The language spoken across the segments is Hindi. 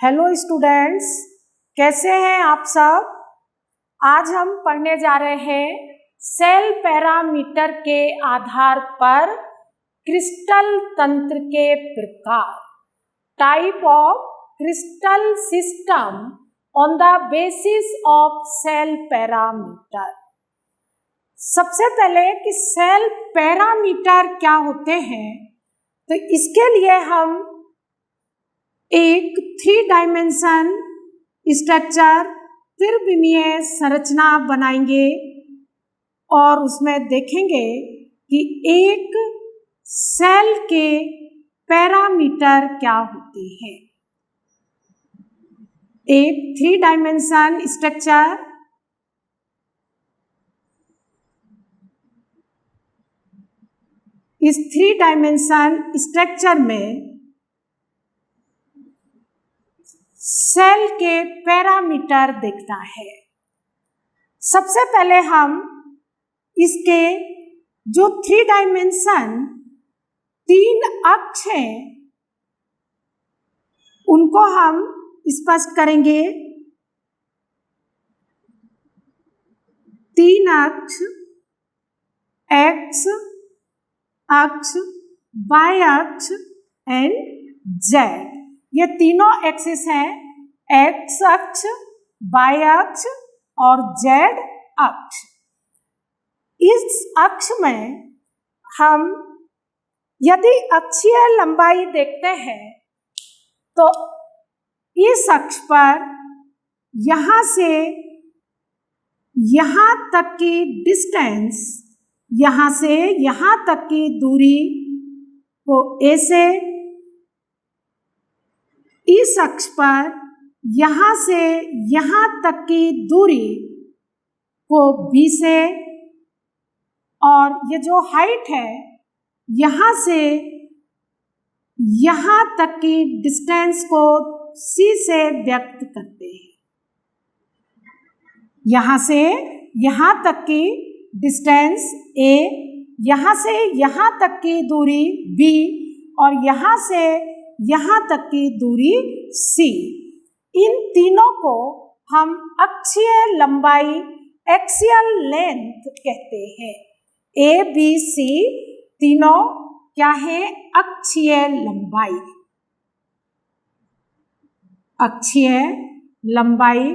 हेलो स्टूडेंट्स, कैसे हैं आप सब। आज हम पढ़ने जा रहे हैं सेल पैरामीटर के आधार पर क्रिस्टल तंत्र के प्रकार, type of crystal system on the basis of cell parameter. सबसे पहले कि सेल पैरामीटर क्या होते हैं, तो इसके लिए हम एक 3 डायमेंशन स्ट्रक्चर त्रिविमीय संरचना बनाएंगे और उसमें देखेंगे कि एक सेल के पैरामीटर क्या होते हैं। एक 3 डायमेंशन स्ट्रक्चर, इस 3 डायमेंशन स्ट्रक्चर में सेल के पैरामीटर देखना है। सबसे पहले हम इसके जो 3 डायमेंशन 3 अक्ष हैं उनको हम स्पष्ट करेंगे। 3 अक्ष, एक्स अक्ष, वाई अक्ष एंड जेड, ये तीनों एक्सिस हैं, एक्स अक्ष, वाई अक्ष और जेड अक्ष। इस अक्ष में हम यदि अक्षीय लंबाई देखते हैं तो इस अक्ष पर यहाँ से यहाँ तक की डिस्टेंस, यहाँ से यहाँ तक की दूरी को ए से, इस अक्ष पर यहाँ से यहाँ तक की दूरी को बी से, और ये जो हाइट है यहाँ से यहाँ तक की डिस्टेंस को सी से व्यक्त करते हैं। यहाँ से यहाँ तक की डिस्टेंस ए, यहाँ से यहाँ तक की दूरी बी और यहाँ से यहाँ तक की दूरी सी, इन तीनों को हम अक्षीय लंबाई, एक्सियल लेंथ कहते हैं। ए बी सी तीनों क्या है? अक्षीय लंबाई। अक्षीय लंबाई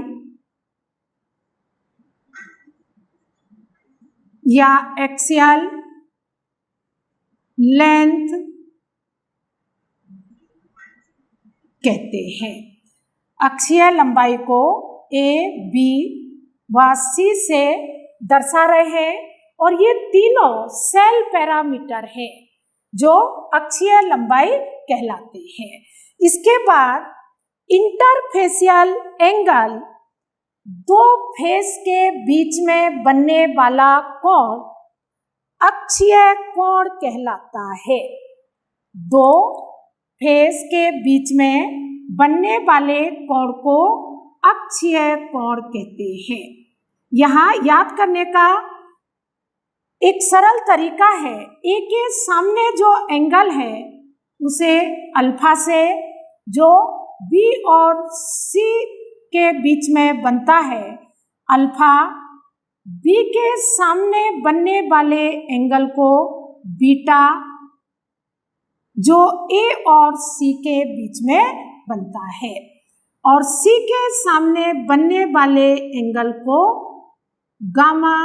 या एक्सियल लेंथ कहते हैं। अक्षीय लंबाई को ए बी व सी से दर्शा रहे हैं और ये तीनों सेल पैरामीटर हैं जो अक्षीय लंबाई कहलाते हैं। इसके बाद इंटरफेसियल एंगल, दो फेस के बीच में बनने वाला कोण अक्षीय कोण कहलाता है। दो फेस के बीच में बनने वाले कोण को अक्षीय कोण कहते हैं। यहाँ याद करने का एक सरल तरीका है, ए के सामने जो एंगल है उसे अल्फा से, जो बी और सी के बीच में बनता है अल्फा, बी के सामने बनने वाले एंगल को बीटा, जो ए और सी के बीच में बनता है, और सी के सामने बनने वाले एंगल को गामा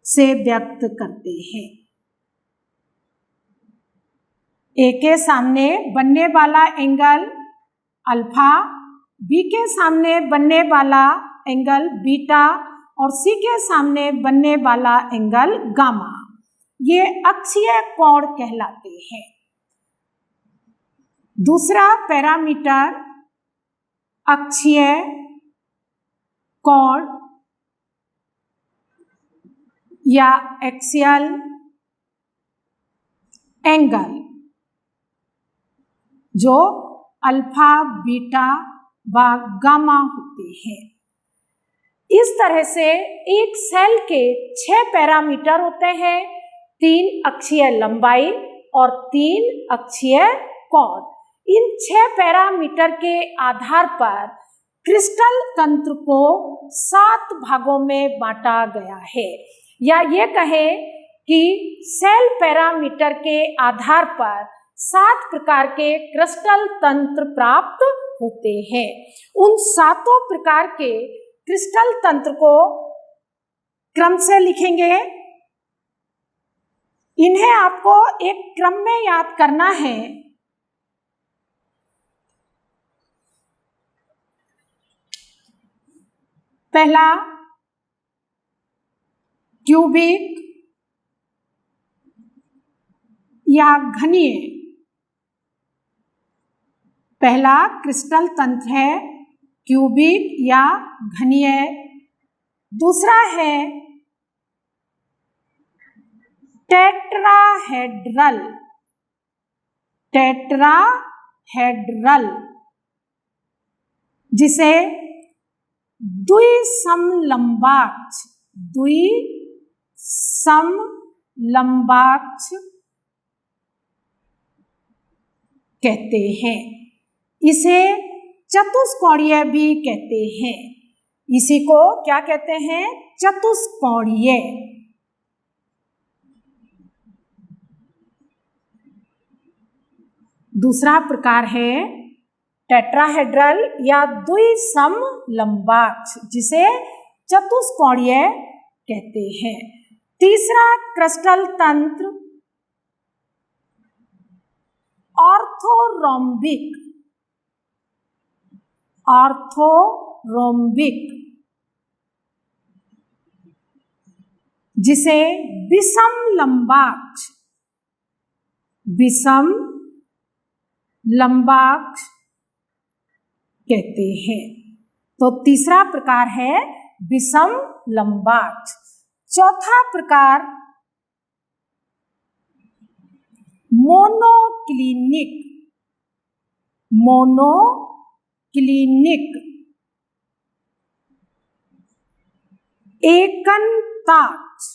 से व्यक्त करते हैं। ए के सामने बनने वाला एंगल अल्फा, बी के सामने बनने वाला एंगल बीटा और सी के सामने बनने वाला एंगल गामा, ये अक्षीय कोण कहलाते हैं। दूसरा पैरामीटर अक्षीय कोण या एक्सियल एंगल, जो अल्फा, बीटा व गामा होते हैं। इस तरह से एक सेल के 6 पैरामीटर होते हैं, 3 अक्षीय लंबाई और 3 अक्षीय कोण। इन 6 पैरामीटर के आधार पर क्रिस्टल तंत्र को 7 भागों में बांटा गया है, या ये कहे कि सेल पैरामीटर के आधार पर 7 प्रकार के क्रिस्टल तंत्र प्राप्त होते हैं। उन 7 प्रकार के क्रिस्टल तंत्र को क्रम से लिखेंगे। इन्हें आपको एक क्रम में याद करना है। पहला क्यूबिक या घनीय, पहला क्रिस्टल तंत्र है क्यूबिक या घनीय। दूसरा है टेट्राहेड्रल, टेट्राहेड्रल जिसे द्विसमलंबाक्ष, द्विसमलंबाक्ष कहते हैं। इसे चतुष्कोणीय भी कहते हैं। इसी को क्या कहते हैं? चतुष्कोणीय। दूसरा प्रकार है टेट्राहेड्रल या द्विसमलंबाक्ष, जिसे चतुष्कोणीय कहते हैं। तीसरा क्रिस्टल तंत्र ऑर्थोरोम्बिक, ऑर्थोरोम्बिक जिसे विषमलंबाक्ष, विषमलंबाक्ष कहते हैं। तो तीसरा प्रकार है विषमलंबाक्ष। चौथा प्रकार मोनोक्लिनिक, मोनोक्लिनिक एकनताक्ष,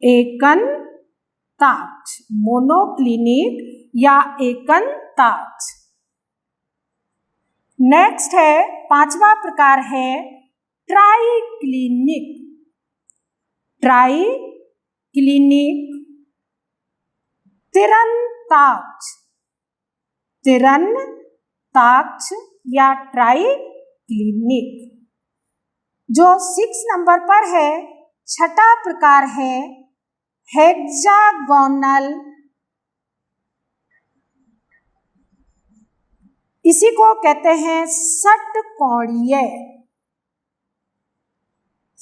एकनताक्ष, मोनोक्लिनिक या एकनताक्ष। नेक्स्ट है पांचवा प्रकार है ट्राइक्लिनिक, ट्राइक्लिनिक तिरनताक्ष, तिरनताक्ष या ट्राइक्लिनिक। जो 6 नंबर पर है, छठा प्रकार है हेक्सागोनल, इसी को कहते हैं षटकोणीय,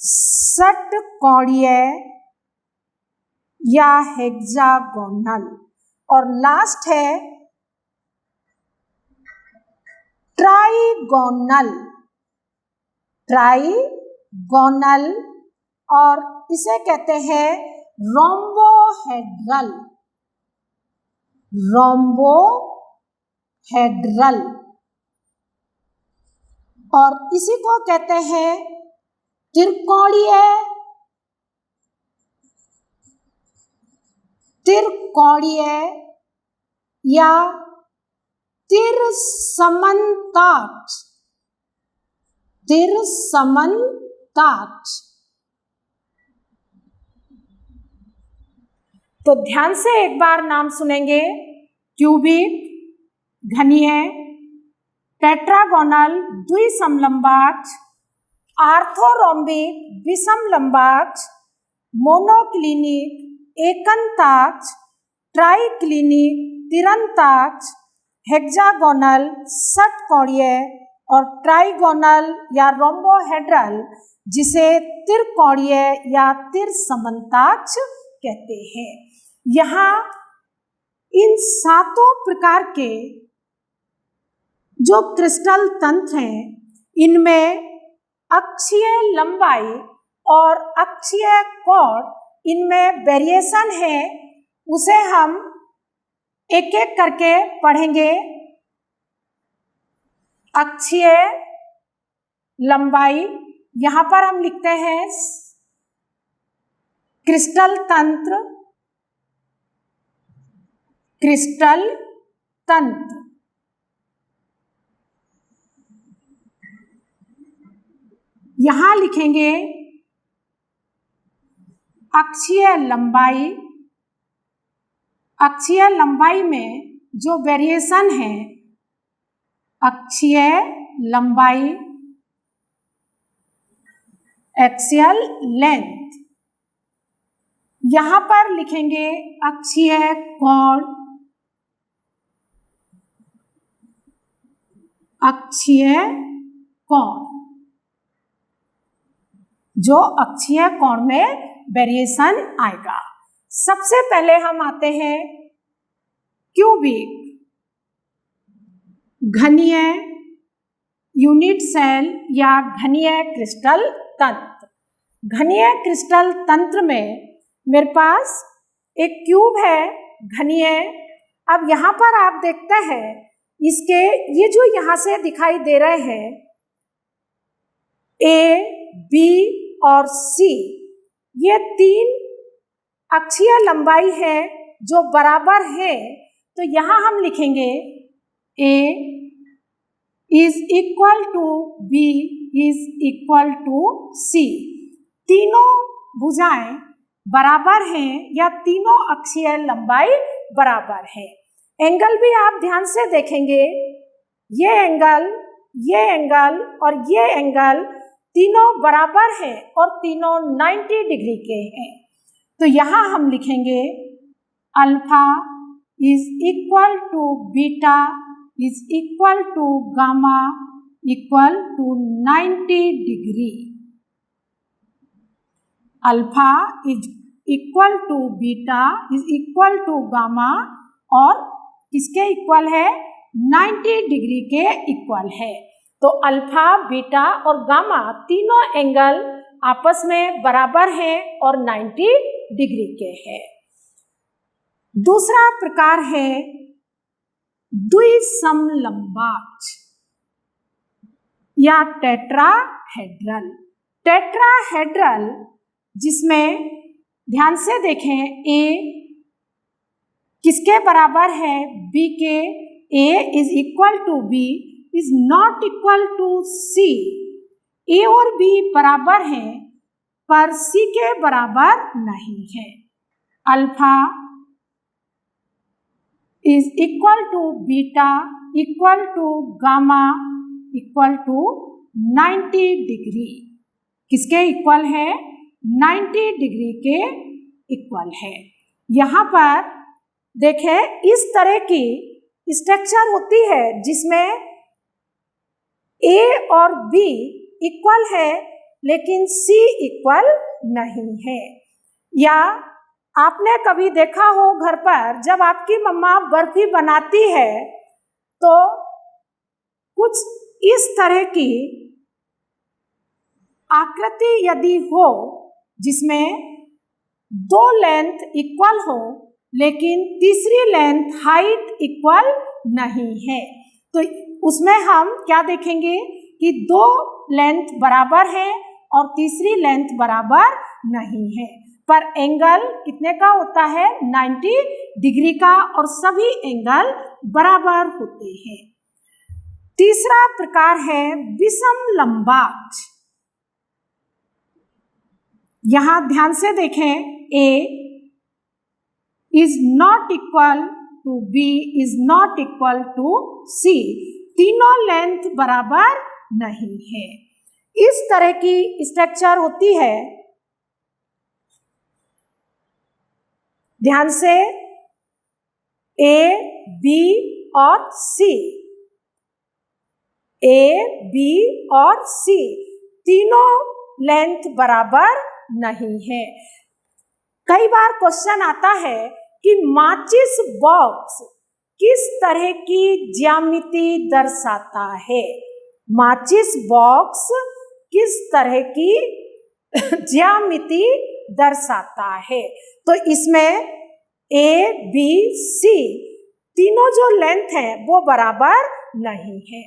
षटकोणीय या हेक्सागोनल। और लास्ट है ट्राइगोनल, ट्राइगोनल और इसे कहते हैं रोम्बोहेड्रल, रोम्बोहेड्रल और इसी को कहते हैं त्रिकोणीय, त्रिकोणीय या तिरसमनताक्ष, तिरसमनताक्ष। तो ध्यान से एक बार नाम सुनेंगे। क्यूबिक घनीय, टेट्रागोनल द्विसमलंबाक्ष, आर्थोरोम्बिक विषमलंबाक्ष, मोनोक्लिनिक एकनताक्ष, ट्राइक्लिनिक तिरनताक्ष, हेक्सागोनल षटकोणीय और ट्राइगोनल या रोम्बोहेड्रल जिसे त्रिकोणीय या तिरसमनताक्ष कहते हैं। यहाँ इन 7 प्रकार के जो क्रिस्टल तंत्र हैं, इनमें अक्षीय लंबाई और अक्षीय कोण, इनमें वेरिएशन है। उसे हम एक एक करके पढ़ेंगे। अक्षीय लंबाई, यहाँ पर हम लिखते हैं क्रिस्टल तंत्र, क्रिस्टल तंत्र। यहां लिखेंगे अक्षीय लंबाई। अक्षीय लंबाई में जो वेरिएशन है, अक्षीय लंबाई, एक्सियल लेंथ। यहां पर लिखेंगे अक्षीय कोण। अक्षीय कोण, जो अक्षीय कोण में वेरिएशन आएगा। सबसे पहले हम आते हैं क्यूबिक, घनीय यूनिट सेल या घनीय क्रिस्टल तंत्र। घनीय क्रिस्टल तंत्र में मेरे पास एक क्यूब है घनीय। अब यहाँ पर आप देखते हैं इसके ये जो यहाँ से दिखाई दे रहे हैं ए, बी और सी, ये 3 अक्षीय लंबाई है जो बराबर है। तो यहाँ हम लिखेंगे A is equal to B is equal to C। तीनों भुजाएं बराबर हैं या तीनों अक्षीय लंबाई बराबर है। एंगल भी आप ध्यान से देखेंगे, ये एंगल, ये एंगल और ये एंगल तीनों बराबर हैं और तीनों 90 डिग्री के हैं। तो यहाँ हम लिखेंगे alpha is equal to beta is equal to gamma equal to 90 degree. Alpha is equal to beta is equal to gamma और किसके इक्वल है? 90 डिग्री के इक्वल है। तो अल्फा, बीटा और गामा तीनों एंगल आपस में बराबर हैं और 90 डिग्री के हैं। दूसरा प्रकार है द्विसमलंबाक्ष या टेट्राहेड्रल। टेट्राहेड्रल जिसमें ध्यान से देखें ए किसके बराबर है? बी के। A is equal to B is not equal to C. A और बी बराबर हैं पर सी के बराबर नहीं है। Alpha is equal to beta equal to gamma equal to 90 degree. किसके इक्वल है? 90 डिग्री के इक्वल है। यहाँ पर देखें इस तरह की स्ट्रक्चर होती है जिसमें ए और बी इक्वल है लेकिन सी इक्वल नहीं है। या आपने कभी देखा हो घर पर जब आपकी मम्मा बर्फी बनाती है तो कुछ इस तरह की आकृति यदि हो जिसमें 2 लेंथ इक्वल हो लेकिन तीसरी लेंथ हाइट इक्वल नहीं है, तो उसमें हम क्या देखेंगे कि 2 लेंथ बराबर है और तीसरी लेंथ बराबर नहीं है, पर एंगल कितने का होता है? 90 डिग्री का और सभी एंगल बराबर होते हैं। तीसरा प्रकार है विषमलंबाक्ष। यहां ध्यान से देखें, A is not equal to B is not equal to C. तीनों लेंथ बराबर नहीं है। इस तरह की स्ट्रक्चर होती है। ध्यान से ए, बी और सी, ए, बी और सी तीनों लेंथ बराबर नहीं है। कई बार क्वेश्चन आता है कि माचिस बॉक्स किस तरह की ज्यामिति दर्शाता है? माचिस बॉक्स किस तरह की ज्यामिति दर्शाता है? तो इसमें ए, बी, सी तीनों जो लेंथ है वो बराबर नहीं है,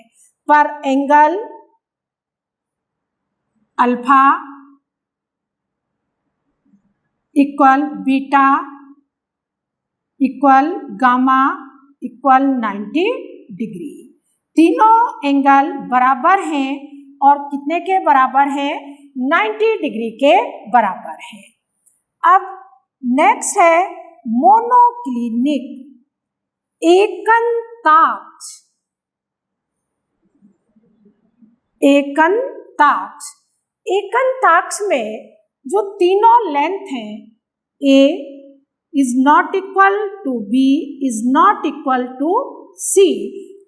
पर angle alpha equal beta equal gamma equal 90 degree. तीनों एंगल बराबर हैं और कितने के बराबर हैं? 90 डिग्री के बराबर है। अब नेक्स्ट है मोनोक्लिनिक, एकंताक्ष। एकंताक्ष, एकंताक्ष में जो तीनों लेंथ हैं, A is not equal to B is not equal to C,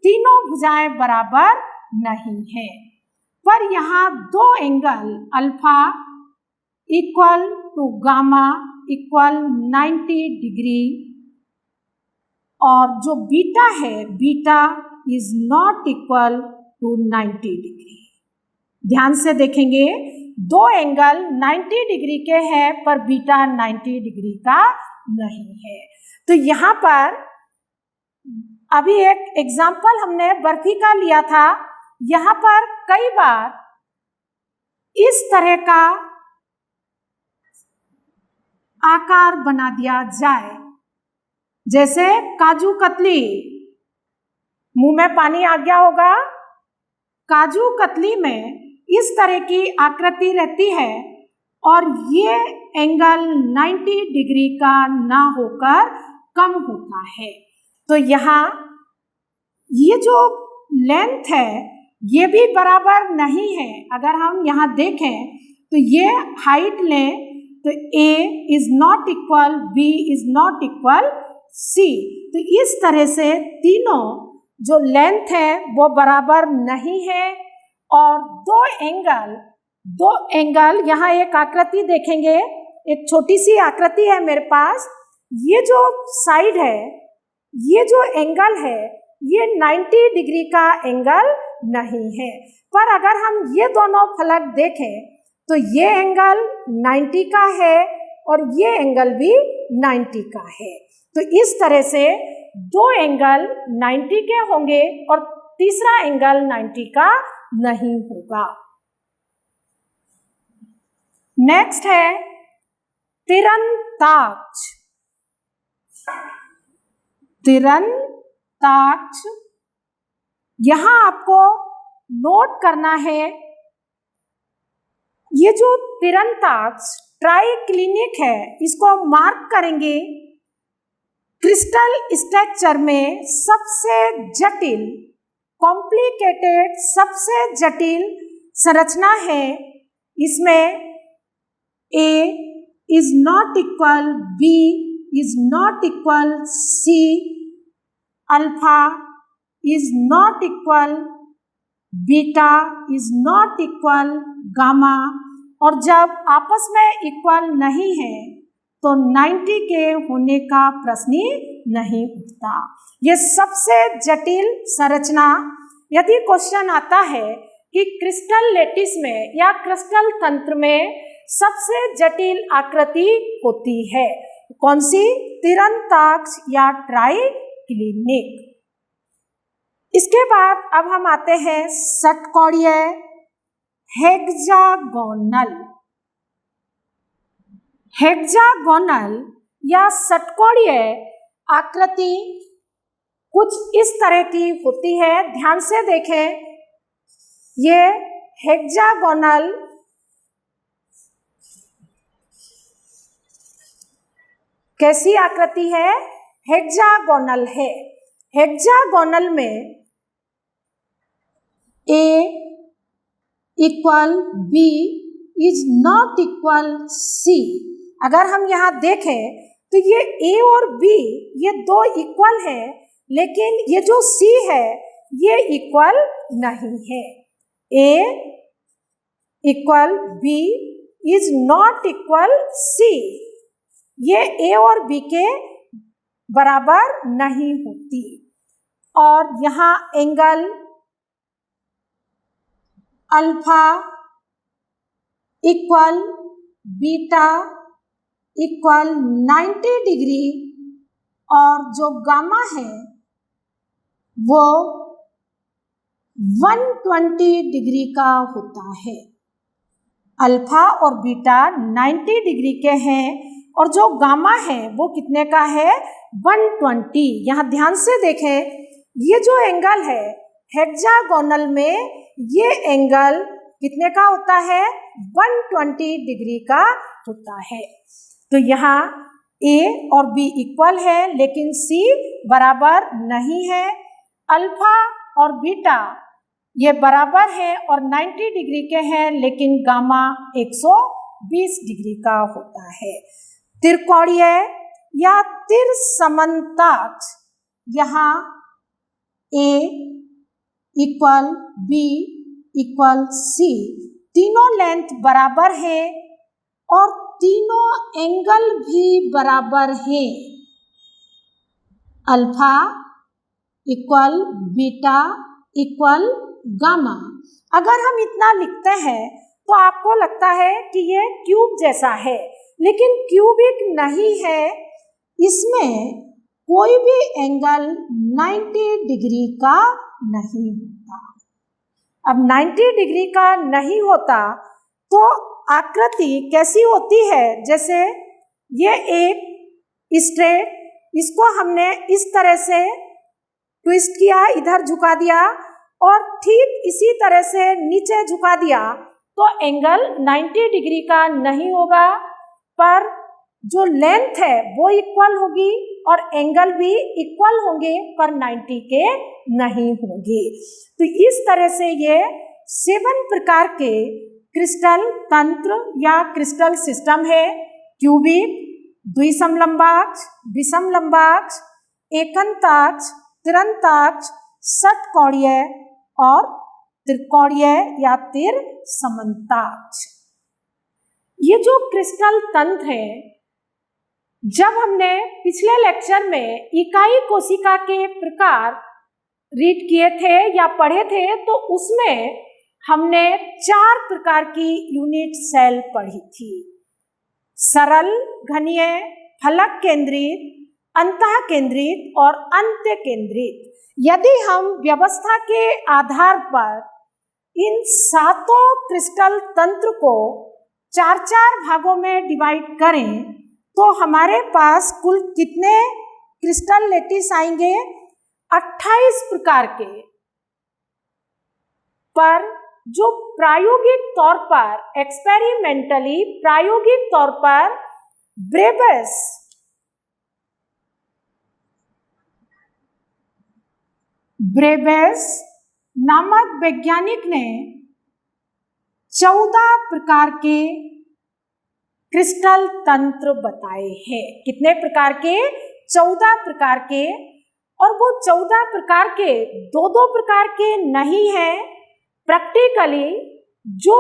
तीनों भुजाएं बराबर नहीं है, पर यहाँ दो angle alpha equal to gamma equal 90 degree और जो बीटा है, beta is not equal to 90 degree. ध्यान से देखेंगे, दो एंगल 90 डिग्री के हैं पर बीटा 90 डिग्री का नहीं है। तो यहाँ पर अभी एक एग्जाम्पल हमने बर्फी का लिया था, यहाँ पर कई बार इस तरह का आकार बना दिया जाए, जैसे काजू कतली, मुंह में पानी आ गया होगा। काजू कतली में इस तरह की आकृति रहती है और ये एंगल 90 डिग्री का ना होकर कम होता है। तो यहाँ ये जो लेंथ है ये भी बराबर नहीं है। अगर हम यहाँ देखें तो ये हाइट लें तो A is not equal, B is not equal C। तो इस तरह से तीनों जो लेंथ है वो बराबर नहीं है और दो एंगल यहाँ एक आकृति देखेंगे, एक छोटी सी आकृति है मेरे पास। ये जो साइड है, ये जो एंगल है, ये 90 डिग्री का एंगल नहीं है, पर अगर हम ये दोनों फलक देखें तो ये एंगल 90 का है और ये एंगल भी 90 का है। तो इस तरह से दो एंगल 90 के होंगे और तीसरा एंगल 90 का नहीं होगा। नेक्स्ट है तिरंताक्ष। तिरंताक्ष, यहां आपको नोट करना है, ये जो तिरंताक्ष ट्राइक्लिनिक है इसको मार्क करेंगे। क्रिस्टल स्ट्रक्चर में सबसे जटिल, कॉम्प्लिकेटेड, सबसे जटिल संरचना है। इसमें A is not equal, B is not equal C, alpha is not equal, beta is not equal gamma, और जब आपस में इक्वल नहीं है तो 90 के होने का प्रश्न ही नहीं उठता। ये सबसे जटिल संरचना, यदि क्वेश्चन आता है कि क्रिस्टल लेटिस में या क्रिस्टल तंत्र में सबसे जटिल आकृति होती है, कौन सी? तिरंताक्ष या ट्राइक्लिनिक। इसके बाद अब हम आते हैं षटकोणीय, हेक्सागोनल। हेक्सागोनल या षटकोणीय आकृति कुछ इस तरह की होती है। ध्यान से देखें, ये हेक्सागोनल कैसी आकृति है? हेक्सागोनल है। हेक्सागोनल में A equal B is not equal C। अगर हम यहाँ देखें तो ये A और B ये दो इक्वल है, लेकिन ये जो C है ये इक्वल नहीं है। A equal B is not equal C, ये A और B के बराबर नहीं होती। और यहाँ angle alpha equal beta equal 90 degree और जो गामा है वो 120 डिग्री का होता है। अल्फा और बीटा 90 डिग्री के हैं और जो गामा है वो कितने का है 120। यहाँ ध्यान से देखें, ये जो एंगल है हेक्सागोनल में, ये एंगल कितने का होता है 120 डिग्री का होता है। तो यहाँ A और B इक्वल है लेकिन C बराबर नहीं है। अल्फा और बीटा ये बराबर है और 90 डिग्री के हैं लेकिन गामा 120 डिग्री का होता है। त्रिकोणीय या त्रिसमांताक्ष, यहाँ A equal B equal C, तीनों लेंथ बराबर है और तीनों एंगल भी बराबर है। Alpha equal beta equal gamma. अगर हम इतना लिखते हैं तो आपको लगता है कि ये क्यूब जैसा है, लेकिन क्यूबिक नहीं है। इसमें कोई भी एंगल 90 डिग्री का नहीं होता। अब 90 डिग्री का नहीं होता तो आकृति कैसी होती है, जैसे ये एक स्ट्रेट, इसको हमने इस तरह से ट्विस्ट किया, इधर झुका दिया और ठीक इसी तरह से नीचे झुका दिया तो एंगल 90 डिग्री का नहीं होगा, पर जो लेंथ है वो इक्वल होगी और एंगल भी इक्वल होंगे पर 90 के नहीं होंगे। तो इस तरह से ये 7 प्रकार के क्रिस्टल तंत्र या क्रिस्टल सिस्टम है। क्यूबिक, द्विसमलंबाक्ष, विषमलंबाक्ष, एकंताक्ष, त्रिंताक्ष, षटकोणीय और त्रिकोणीय या त्रिसमांताक्ष। ये जो क्रिस्टल तंत्र है, जब हमने पिछले लेक्चर में इकाई कोशिका के प्रकार रीड किए थे या पढ़े थे तो उसमें हमने 4 प्रकार की यूनिट सेल पढ़ी थी। सरल, घनीय, फलक केंद्रित, अंतः केंद्रित और अंत्य केंद्रित। यदि हम व्यवस्था के आधार पर इन 7 क्रिस्टल तंत्र को 4-4 भागों में डिवाइड करें तो हमारे पास कुल कितने क्रिस्टल लेटिस आएंगे 28 प्रकार के। पर जो प्रायोगिक तौर पर, एक्सपेरिमेंटली प्रायोगिक तौर पर ब्रेबेस नामक वैज्ञानिक ने 14 प्रकार के क्रिस्टल तंत्र बताए हैं। कितने प्रकार के? 14 प्रकार के। और वो 14 प्रकार के 2-2 प्रकार के नहीं है। प्रैक्टिकली जो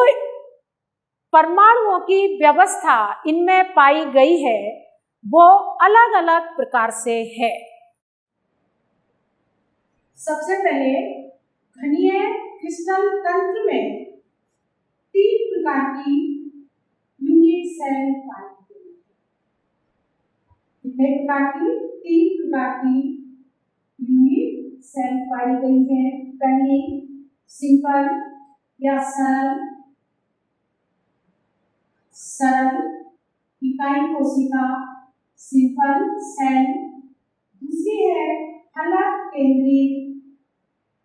परमाणुओं की व्यवस्था इनमें पाई गई है वो अलग अलग प्रकार से है। सबसे पहले घनीय क्रिस्टल तंत्र में 3 प्रकार की यूनिट सेल पाई गई है। कितने प्रकार की? 3 प्रकार की यूनिट सेल पाई गई है। पहली सिंपल या सरल इकाई कोशिका, सिंपल सेल। दूसरी है फलक केंद्रित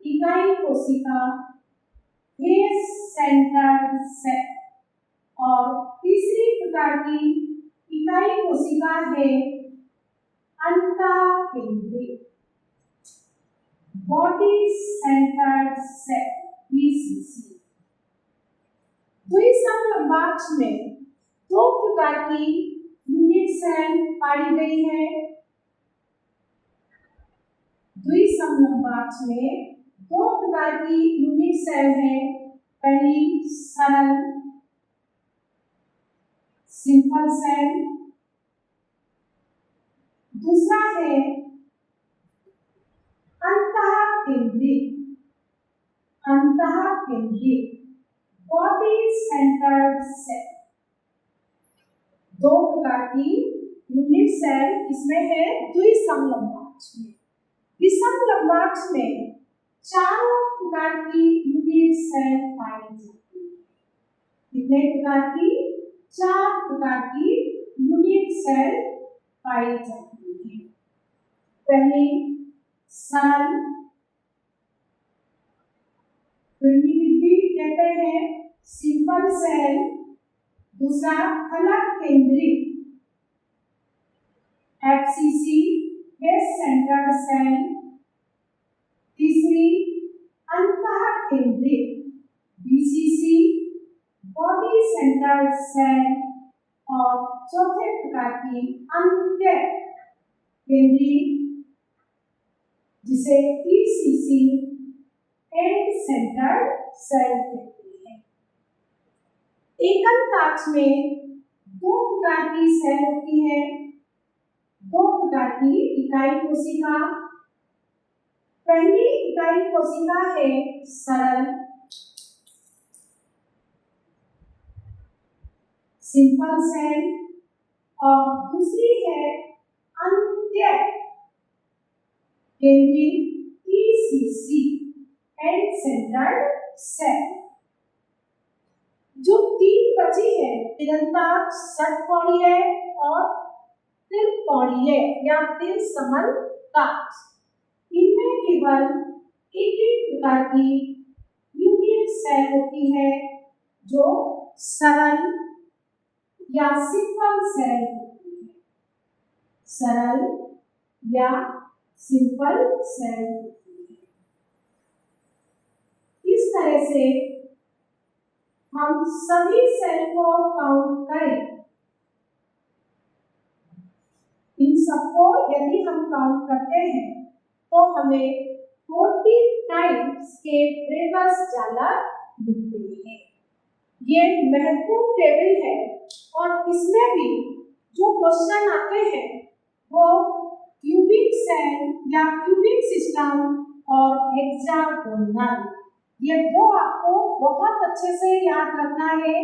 इकाई कोशिका, फेस सेंटर्ड सेल। और तीसरी प्रकार की इकाई कोशिका है अंतः केंद्रित, बॉडी सेंटर्ड सेल, BCC। द्विसमलंबाक्ष में 2 प्रकार की यूनिट सेल पाई गई है। द्विसमलंबाक्ष में 2 प्रकार की यूनिट सेल है। पहली सरल सिंपल सेल, दूसरा है अंतः केंद्रित बॉडी सेंटर्ड सेल। 2 प्रकार की यूनिट सेल इसमें है द्विसमलंबाक्ष में। विषमलंबाक्ष में 4 प्रकार की यूनिट सेल पाई जाती है। कितने प्रकार की? 4 प्रकार की यूनिट सेल पाई जाती है। पहली सरल कहते हैं सिंपल सेल, दूसरा फलक केंद्रित FCC बेस सेंटर्ड सेल, तीसरी अंतः केंद्रित BCC बॉडी सेंटर्ड सेल और चौथे प्रकार की अंत्य केंद्रित जिसे ECC एंड सेंटर्ड सेल कहते हैं। एकल कांच में दो प्रकार की सेल होती है, दो प्रकार की इकाई कोशिका। पहली इकाई कोशिका है सरल सिंपल सेल और दूसरी है अंत्य केंद्रित ECC एंड सेंटर्ड सेल। जो तीन बची है तिरंदाज, षटकोणीय और त्रिकोणीय या त्रिसमल कांच, इनमें केवल एक एक प्रकार की यूनिट सेल होती है जो सरल या सिंपल सेल होती है। सरल या सिंपल सेल होती है। इस तरह से हम सभी सेल को काउंट करें, इन सबको यदि हम काउंट करते हैं तो हमें 40 टाइम्स के ब्रेगस जालक मिलते हैं। ये महत्वपूर्ण टेबल है और इसमें भी जो क्वेश्चन आते हैं वो क्यूबिक सेल या क्यूबिक सिस्टम और हेक्सागोनल, ये दो आपको बहुत अच्छे से याद रखना है।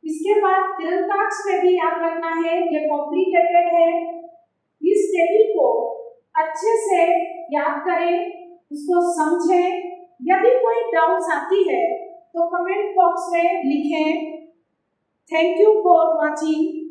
इसके बाद तिरंदाज में भी याद रखना है, ये कॉम्प्लिकेटेड है। इस टेबल को अच्छे से याद करें, उसको समझें। यदि कोई डाउट्स आती है तो कमेंट बॉक्स में लिखें। Thank you for watching.